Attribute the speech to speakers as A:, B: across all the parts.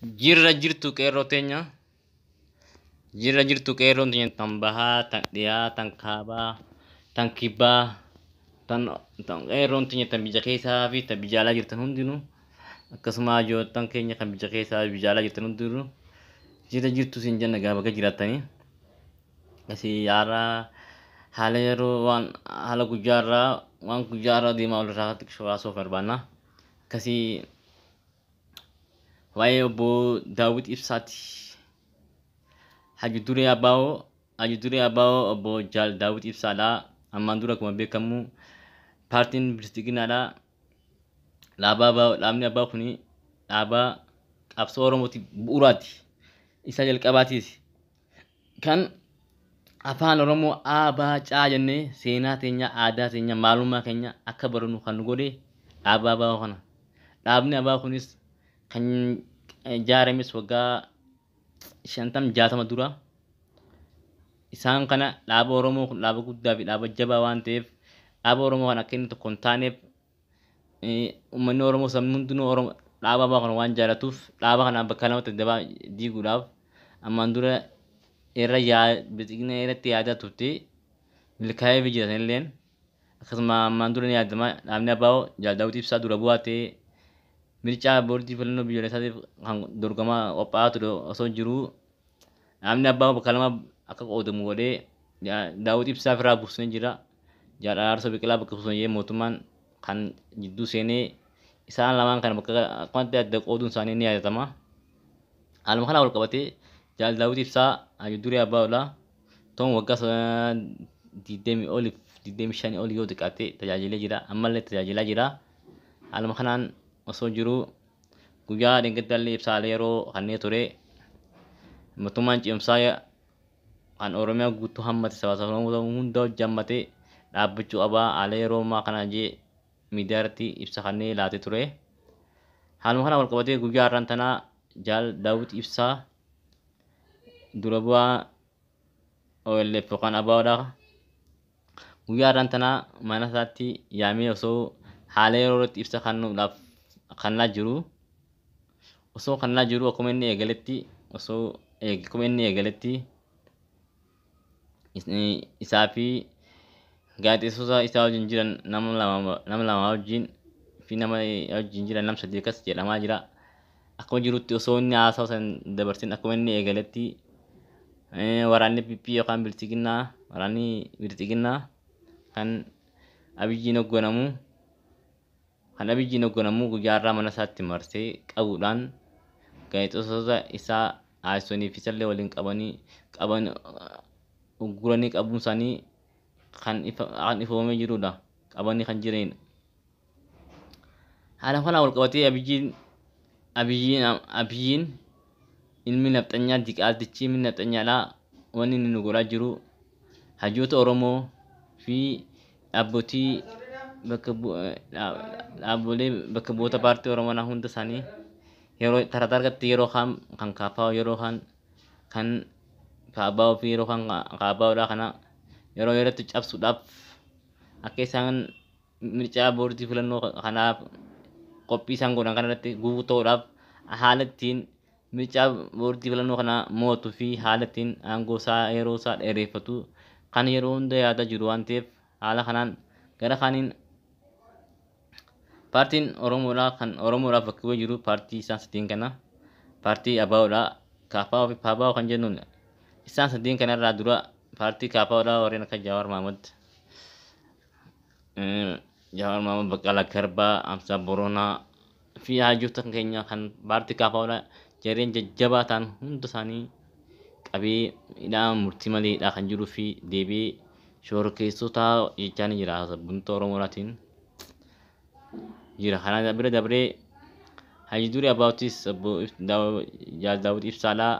A: Jirra jirtu qeerroo teenya. Jirra jirtu qeerroon teenya tan bahaa, tan dhiyaa, tan kaabaa, tan kibbaa, tan qeerroon teenya tan biyya keessaa fi tan biyya alaa jirtan hundinuu akkasuma ijooltan keenya kan biyya keessaa fi biyya alaa jirtan hundinuu jirra jirtu siin jenna gaafa bakka jiraatanii. Asii yaaraa haala yeroo haala guyyaarraa deemaa ol irraa xiqqoo haasoo barbaanna. Akkasii waa'ee obbo Daawit Ibsaati. Haji duree Abaa'oo obbo Jaal Daawit Ibsaadha. Ammaan dura akkuma beekamu paartiin Bilisigiinaadha. Dhaabni Abaa'oo kuni dhaabaa qabsoo Oromooti bu'uuraati. Isa jalqabaatiis. Kan afaan Oromoo Abaacaa jennee seenaa teenya, aadaa teenya, maalummaa keenya akka barannu kan nu godhe dhaaba Abaa'oo kana. Dhaabni Abaa'oo kunis kan ijaarames waggaa 50-60 dura. Isaan kana dhaaba Oromoo kun dhaaba guddaa fi dhaaba jabaa waan ta'eef dhaaba Oromoo kan akka inni tokko hin taaneef uummanni Oromoo sabni hundinuu dhaaba Abaa'oo kana waan jaallatuuf dhaaba kana bakka lamatti dabaa diiguudhaaf ammaan dura Bilisigiinaa irratti yaadaa turte milkaa'ee fi jiratan illeen akkasuma ammaan dura ni yaadama dhaabni Abaa'oo Jaal Daawit Ibsaa dura bu'aa ta'ee mircaa boordii filannoo biyyoolessaatiif kan dorgomaa qophaa'aa ture osoo jiruu dhaabni Abaa'oo bakka lama akka qoodamu godhee Daawit Ibsaa ofirraa buusanii jira. Jaal Araarsoo Biqilaa bakka buusanii mootummaan kan jidduu seenee isaan lamaan kana bakka akkamitti adda qooduun isaanii ni yaadatama. Haaluma kana wal qabatee Jaal Daawit Ibsaa hayyuu duree Abaa'oodha. Toon waggaa 25 olii yoo xiqqaate tajaajilee jira. Ammallee tajaajilaa jira. Haaluma kanaan osoo jiruu guyyaa dheengaddaallee ibsaalee yeroo kannee ture mootummaan ce'umsaa kan Oromiyaa guutuu hammate saba hunda hojjammatee dhaabbachuu qabaa haala yeroo ammaa kana jee miidiyaa irratti ibsa kannee laatee ture. Haaluma kana wal qabatee guyyaa har'aan tanaa Jaal Daawit Ibsaa dura bu'aa OLF yookaan Abaa'oodha. Guyyaa har'aan tanaa mana isaatti yaamee osoo haala yeroo irratti ibsa kennuudhaaf kannaa jiru. Osoo kannaa jiru akkuma inni eegaletti isaa fi gaazexeessota isaa wajjin jiran nama lama wajjin fi nama wajjin jiran nam sadii akkas jedhamaa jira. Akkuma jirutti osoo inni haasawa san dabarsin akkuma inni eegaletti waraanni PP yookaan Bilisigiinaa kan Abiyyiin hogganamu guyyaa irraa mana isaatti marsee qabuudhaan gaazexeessota isaa haasawanii fi isallee waliin guranii qabuun isaanii kan ifoomee jirudha. Qabanii kan jiranidha. Haala kana wal qabatee Abiyyiin ilmi nafxanyaa diqaaltichi ilmi nafxanyaadhaa wanni inni nu godhaa jiru hayyoota Oromoo fi dhaabbolee bakka bu'oota paartii Oromoo hunda isaanii yeroo tararratti yeroo kan KFO yeroo kan Abaa'oo fi yeroo kan Abaa'oodhaa kana yeroo yerootti cabsuudhaaf akka isaan mircaa boordii filannoo kanaaf qophii isaan godhan kanarratti guutuudhaaf haala ittiin mircaa boordii filannoo kana mootuu fi haala ittiin aangoo isaa yeroo isaa dheereffatu kan yeroo hunda yaadaa jiru waan ta'eef haala kanaan gara kaaniin paartiin Oromoodhaaf bakka bu'ee jiru paartii isaan sadiin kana paartii Abaa'oodhaa KFO fi Abaa'oo kan jennuun isaan sadiin kanarraa dura paartii KFOodhaa warreen akka Jawaar Mahmud Baqqalaa Garbaa Amsaa Boronaa fi hayyoota keenya kan paartii KFOodhaa jarreen jajjabaa ta'an hunda isaanii qabee murtii maleedhaa kan jiruu fi deebi'ee shororkeessota jechaa ni jira sabboontuu Oromoodhaatiin jira. Kana bira dabree hayyuu duree Abaa'ootis Jaal Daawit Ibsaadhaa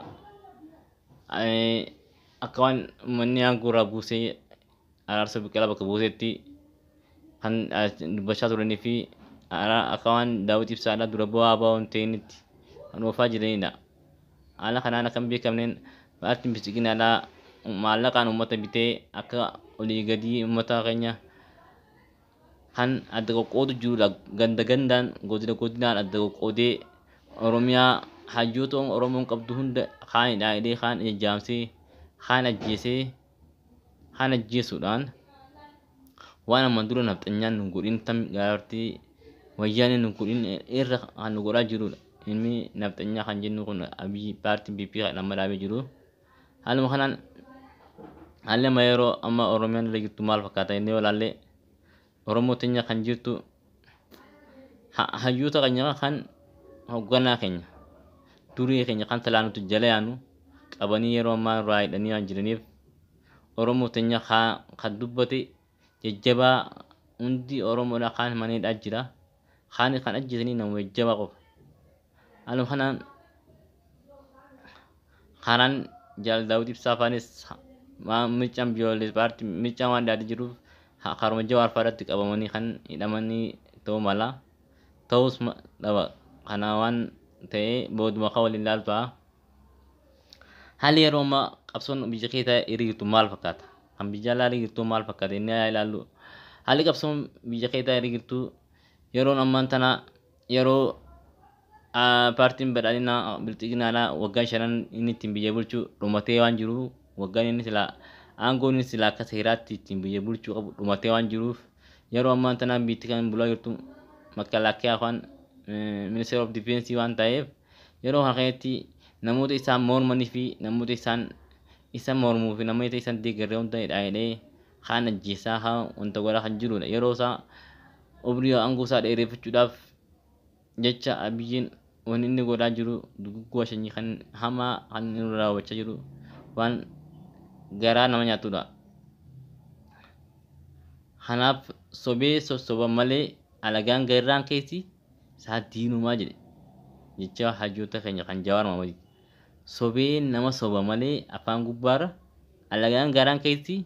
A: akka waan uummanni aangoo irraa buusee Araarsoo Biqilaa bakka buusetti kan dubbachaa turanii fi akka waan Daawit Ibsaadhaa dura bu'aa Abaa'oo hin ta'initti kan oofaa jiranidha. Haala kanaan akka hin beekamneen paartiin Bilisigiinaadhaa maallaqaan uummata bitee akka olii gadii uummata keenya kan adda qoqqoodu jirudha. Ganda gandaan godina godinaan adda qoqqoodee Oromiyaa hayyootoon Oromoon qabdu hunda kaan dhaadhee kaan ijjaamsee kaan ajjeesee kaan ajjeesuudhaan waan amman dura nafxanyaan nu godhin tam gaartii wayyaanee nu godhin irra kan nu godhaa jirudha. Inni nafxanyaa kan jennu kun Abiy paartiin BP kan amma dhaabee jiru. Haaluma kanaan haalli amma yeroo amma Oromiyaan irra jirtu maal fakkaata inni yoo ilaalle Oromoo teenya kan jirtu hayyoota keenya kan hoogganaa keenya durii keenya kan talaa nuti jala yaanu qabanii yeroo ammaa irraa hidhanii waan jiraniif Oromoo teenya kan dubbate jajjabaa hundi Oromoodha kaan maneedhaa jira kaan kan ajjeesanii nama jajjabaa qofa. Haaluma kanaan karaan Jaal Daawud Ibsaa faanis mircaan biyyoolessaa paartii mircaan waan dhaadhii jiruuf karuma Jawaar fa'aatti qabamanii kan hidhamanii ta'uu mala ta'us dhaba kana waan ta'ee booduma kan waliin ilaaltu haalli yeroo ammaa qabsoon biyya keessaa hiriirtu maal fakkaata kan biyya alaa hiriirtu maal fakkaata inni haa ilaallu haalli qabsoon biyya keessaa hiriirtu yeroon ammaan tana yeroo paartiin badhaadhinaa bilxiginaa waggaa 5 inni ittiin biyya bulchuu dhumatee waan jiru waggaan inni silaa aangoo inni silaa akka seeraatti ittiin biyya bulchuu qabu dhumatee waan jiruuf yeroo ammaan tana biitti kan bulaa jirtu makalaakiyaa afaan ministeer of defense waan ta'eef yeroo kanatti namoota isaan mormanii fi namoota isaan mormuu fi namoota isaan deeggaree hunda hidhaadhee kaan ajjeesaa kaan wanta godhaa kan jirudha. Yeroo isaa obrii aangoo isaa dheereeffachuudhaaf jecha Abiyyiin wanni inni godhaa jiru duguggoo shanyii kan hamaa kan inni raawwachaa jiru waan garaa nama nyaatudha. Kanaaf sobee sossoba malee alagaan garraan keessi isaa diinumaa jedhe jecha hayyoota keenya kan Jawaar Mohaammed sobee nama soba malee afaan gubbaarra alagaan garaan keessi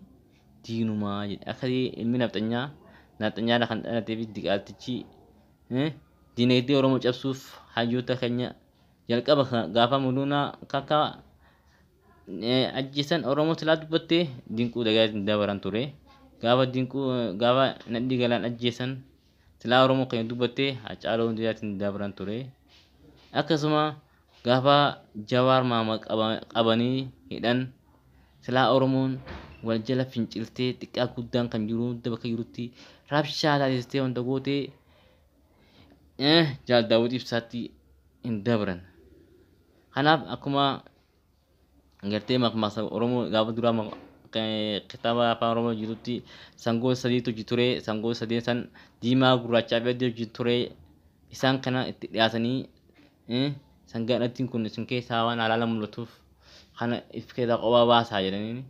A: diinumaa jedhe akkasii ilmi nafxanyaadha kan dhalatee fi diqaaltichi diinagdee Oromoo cabsuuf hayyoota keenya jalqaba gaafa muluunaa kakka ajjeesan Oromoo silaa dubbattee dinquu dagaatiin dabaran ture gaafa nadhii galaan ajjeesan silaa Oromoo keenya dubbattee Hacaaluu Hunddeessaatiin dabaran ture akkasuma gaafa Jawaar Mohaammed qabanii hidhan silaa Oromoon wal jala finciltee xiqqaa guddaan kan jiru hunda bakka jirutti rabshaa taasistee wanta gootee Jaal Daawud Ibsaatti hin dabran. Kanaaf akkuma gartee maqmaasa Oromoo gaafa duraa kitaaba afaan Oromoo jirutti sangoota sadiitu ture sangoota sadeen san diimaa gurraachaa fi adii ture isaan kana itti dhiyaatanii sangaadhattiin kun isin keessaa waan alaala mul'atuuf kana if keessaa qophaa baasaa jedhanii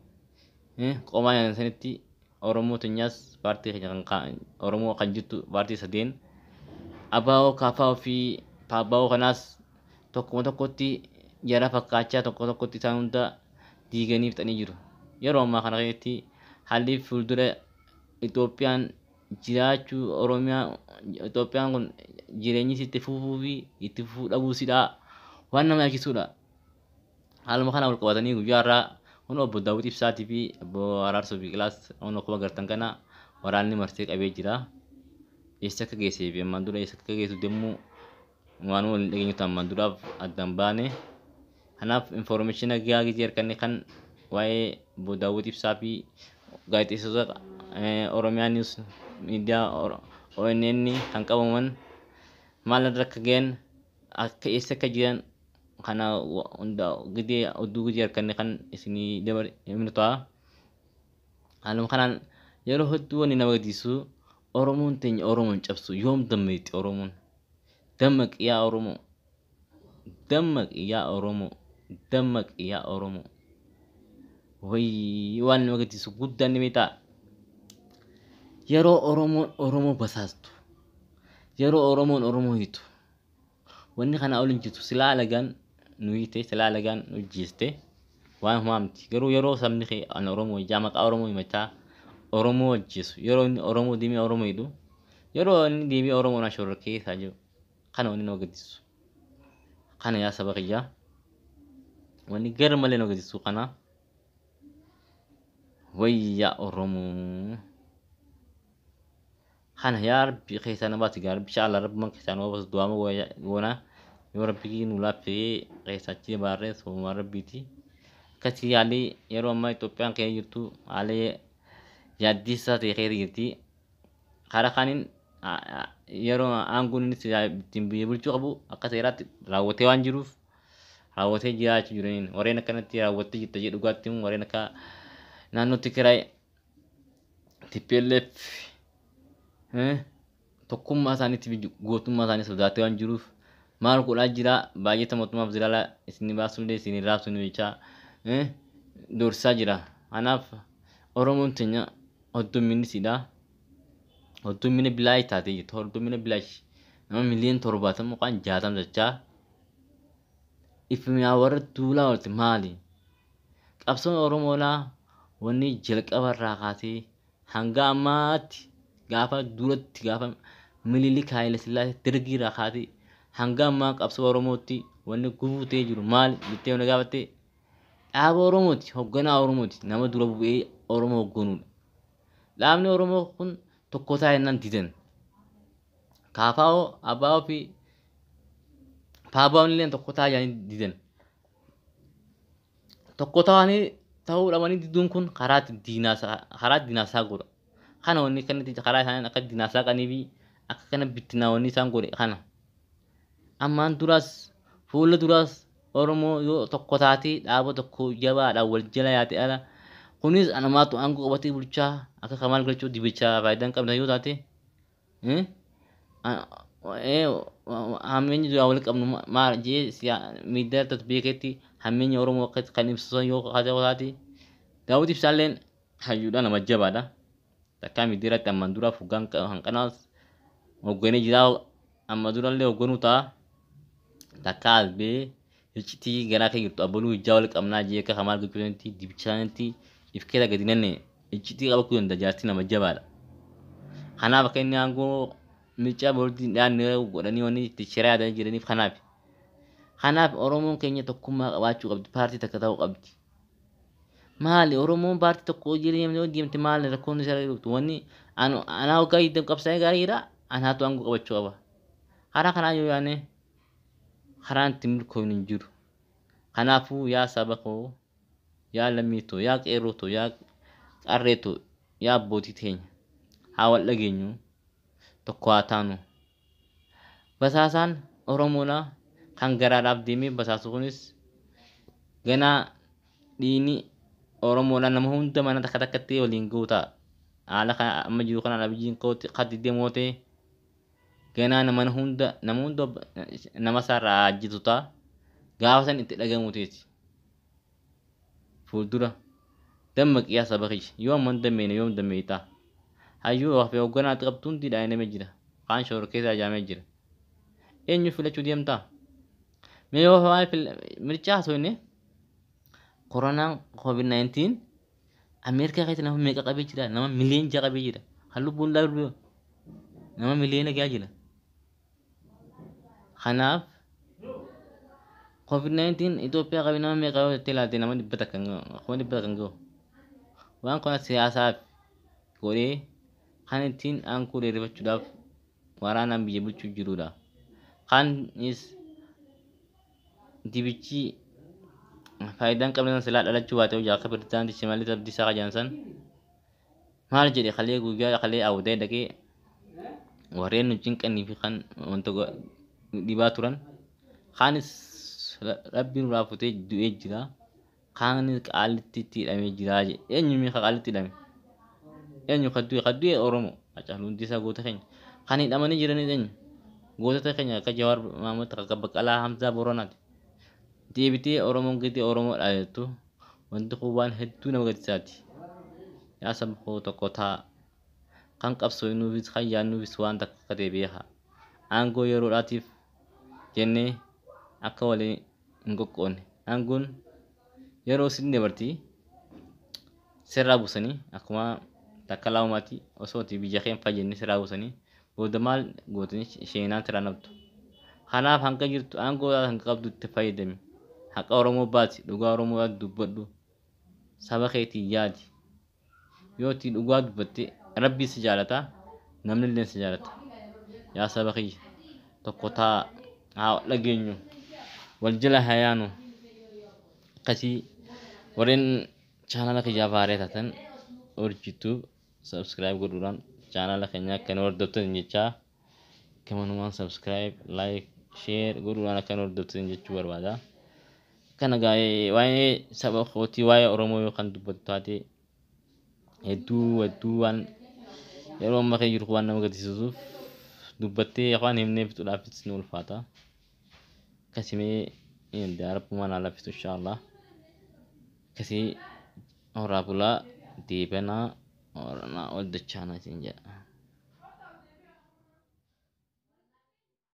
A: qomaa nyaatan sanitti Oromoo teenyaas paartii keenya kan Oromoo kan jirtu paartii sadeen abaa'oo kaafaa fi paabaa'oo kanaas tokkuma tokkotti jara fakkaachaa tokko tokkotti isaan hunda diiganiif ta'anii jiru. Yeroo ammaa kana keessatti haalli fuuldura Itoophiyaan jiraachuu Itoophiyaan kun jireenyi itti fufuu fi itti fufuu dhabuusidha waan nama yaachisuudha. Haaluma kana wal qabatanii guyyaa irraa kun obbo Daawud Ibsaatii fi obbo Araarsoo Biqilaas kun akkuma gartan kana waraanni marsee qabee jira. Eessa akka geessee fi ammaan dura eessa akka geessu deemuu waan waliin dhageenyutu ammaan duraaf addaan baane. Kanaaf information gaagii harkanne kan waa'ee obbo Daawud Ibsaa fi gaazexeessitoota Oromiyaa News miidiyaa ONN kan qabaman maal irra akka ga'an akka eessa akka jiran kana hunda gidee oduu gidee harkanne kan isinii dabalu ta'a. Haaluma kanaan yeroo hedduu wanni nama gaddisiisu Oromoon teenya Oromoon cabsu yoom dammeetti Oromoon dammaqi yaa Oromoo dammaqi yaa Oromoo dammaqi yaa Oromoo wayii waan nama gaddisiisu guddaan ni beektaa yeroo Oromoon Oromoo basaastu yeroo Oromoon Oromoo hiitu wanni kana olin jitu silaa alagaan nu hiite silaa alagaan nu jiiste waan humaamti garuu yeroo sabni kee an Oromoo jaamaqa Oromoo himachaa Oromoo wajjisu yeroo inni Oromoo diimee Oromoo hidhu yeroo inni diimee Oromoo na shoror keessaa jiru kana wanni nama gaddisiisu kana yaa saba kiyyaa wanni gar malee nama gaddisiisu kana wayyaa Oromoo kana yaa Rabbi keessaa namaatti gaa Rabbi inshallah Rabbi man keessaa nama bas du'aama goona yoo rabbii nu laaffee qeessachii baarree sooma rabbiiti akkasii haalli yeroo ammaa Itoophiyaan keessa jirtu haalli yaaddisaa ta'e keessa jirti karaa kaaniin yeroo aangoon inni ittiin biyya bulchuu qabu akka seeraatti raawwatee waan jiruuf raawwatee jiraachuu jiraniin warreen akkanatti raawwattee jirta jedhu dhugaatti warreen akka naannoo Tigraay TPLF tokkummaa isaaniitiif gootummaa isaanii sodaatee waan jiruuf maal godhaa jira baay'ee mootummaaf jiraala isin baasuullee isin raabsuun jecha doorsaa jira. Kanaaf Oromoon teenya hoddomminnisidha. Hoddommina bilaa taatee jirtu hoddommina bilaa nama miliyoona 70 yookaan 60 jechaa ifni warra duulaa oolti maali? Qabsoon Oromoolaa wanni jalqabarraa kaasee hanga ammaatti gaafa duratti gaafa Minilik Haayile Sillaasee Dargiirraa kaasee hanga ammaa qabsoo Oromootti wanni guutee jiru maali jettee na gaafatte dhaaba Oromooti hoogganaa Oromooti nama dura bu'ee Oromoo hoogganuudha. Dhaabni Oromoo kun tokko ta'e nan didan kaafaa abbaa fi paabaawwan illee tokko ta'e didan tokko ta'anii ta'uu dhabanii diduun kun karaa diinaasaa godha. Kana wanni kanatti karaa isaanii akka diinaasaa qanii fi akka kana bittinaa wanni isaan godhe kana. Ammaan duraas fuula duraas Oromoo yoo tokko taatee dhaaba tokko jabaadhaan wal jala yaate ala kunis anamaatu aangoo qabatee bulchaa akka Kamaal Galchuu dibichaa faayidaan qabna yoo taate hammeenyi duraa wal qabnu maal jee miidiyaa tatbiikeetti hammeenyi Oromoo akka kan ibsan yoo taate Daawit Ibsaalleen hayyuudha nama jabaadha. Takkaa miidiyaatti ammaan duraa fugaan hanqanaas hoogganee jira amma durallee hoogganuu ta'a. Takkaa albee ilchitii garaa kee jirtu abbaluu ijaa wal qabnaa jee akka Kamaal Galchuutti dibichaanitti ifkeeta gadi nanne ilchitii qabachuu danda'a jaartii nama jabaadha. Kanaaf akka inni aangoo mircaa boordii dhaannee godhanii wanni itti shiraa yaadanii jiraniif kanaaf Oromoon keenya tokkummaa qabaachuu qabdi paartii takka ta'uu qabdi. Maali Oromoon paartii tokko deemte maali rakkoon isaa jirtu wanni anaa hoggaa hiddam qabsaa'ee gaariidha anaatu aangoo qabachuu qaba. Karaa kanaa yoo yaane karaan itti milkoofnu hin jiru. Kanaafuu yaa saba koo yaa lammiitoo yaa qeerrootoo yaa qarreetoo yaa abbootii teenya haa wal dhageenyu tokko haa taanu. Basaasaan Oromoodhaa kan garaadhaaf deemee basaasu kunis ganaa dhiini Oromoodhaa nama hunda mana takka takkatti waliin ga'u ta'a. Haala kana amma jiru kanaan abiyyiin kootti deemootee ganaa nama hunda nama isaarraa ajjitu ta'a. Gaafa san itti dhagahamu teeti. Fuuldura dammaqiyaa saba kiyya yoo amman dammeene yoom dammeeytaa. Hayyuu hafee hoogganaatti qabtuun didhaa'inamee jira. Kaan shoora keessa ajaa'amee jira. Eenyu filachuu deemtaa? Mee yoo mirchaa haasofne koronaan COVID-19 Ameerikaa keessatti nama meeqa qabee jira? Nama miliyoona 6 qabee jira. Kan lubbuun darbu nama miliyoona 6 jira. Kanaaf COVID-19 Itoophiyaa qabee nama meeqa yoo jettee ilaalte nama 100 kan ga'u. Waan kana siyaasaaf godhee kan ittiin aangoo dheerifachuudhaaf waraanaan biyya bulchuu jirudha. Kanis dibichi faayidaan qabnan silaa dhalachuu baate hojii akka pirezidaantii Shimallis Abdiisaa Qajaansan maal jedhe kalee guyyaa kalee awwatee dhaqee warreen nu cinqanii fi kan wanta dhibaa turan kaanis rabbiin nurraa futee du'ee jira. Kaanis qaalitti hidhamee jira jedhe eenyu meeqa qaalitti hidhame eenyu kaddu'e Oromoo Hacaaluu Hundeessaa goota keenya kan hidhamanii jiranii eenyu gootota keenya akka Jawaar Mahmud akka Baqqalaa Hamzaa Boronaati. Deebitee Oromoon gadi Oromoo dhaayattu wanti kun waan hedduu nama gaddisiisaati. Yaa saba koo tokko ta'a kan qabsoonuufis kan yaadnuufis waan takka ta'e beeka. Aangoo yeroodhaatiif jennee akka waliin hin qoqqoonne. Aangoon yeroo isin dabartii sirraa buusanii akkuma takka laawumaatii osoo biyya keenya fayyadanii sirraa buusanii booda maal gootanii sheenaan sirraa nabtu. Kanaaf hanga jirtu aangoo hanga qabdu itti fayyadami. Haqa Oromoo baati dhugaa Oromoo dubbadhu saba keetii yaadi. Yoo itti dhugaa dubbatte Rabbi si jaalata namni illee si jaalata. Yaa saba kiyya tokko ta'a haa dhageenyu wal jala hayaanu akkasii warreen chaanala kiyyaa baaree taatan hojjitu subscribe godhuudhaan chaanala keenya akka nu hordoftan jechaa kamanumaan subscribe like share godhuudhaan akka nu hordoftan jechuu barbaada. Kana gaa'ee waa'ee saba kootii waa'ee Oromoo yookaan dubbatu taate hedduu waan yeroo amma kan jiru waan nama gaddisiisuuf dubbattee afaan himnee fixuudhaafis ni ulfaata. Kasimee rabbumaan haa laaffisu inshaallah. Kasii horaa bulaa deebanaa ol dachaanaa isin jedha.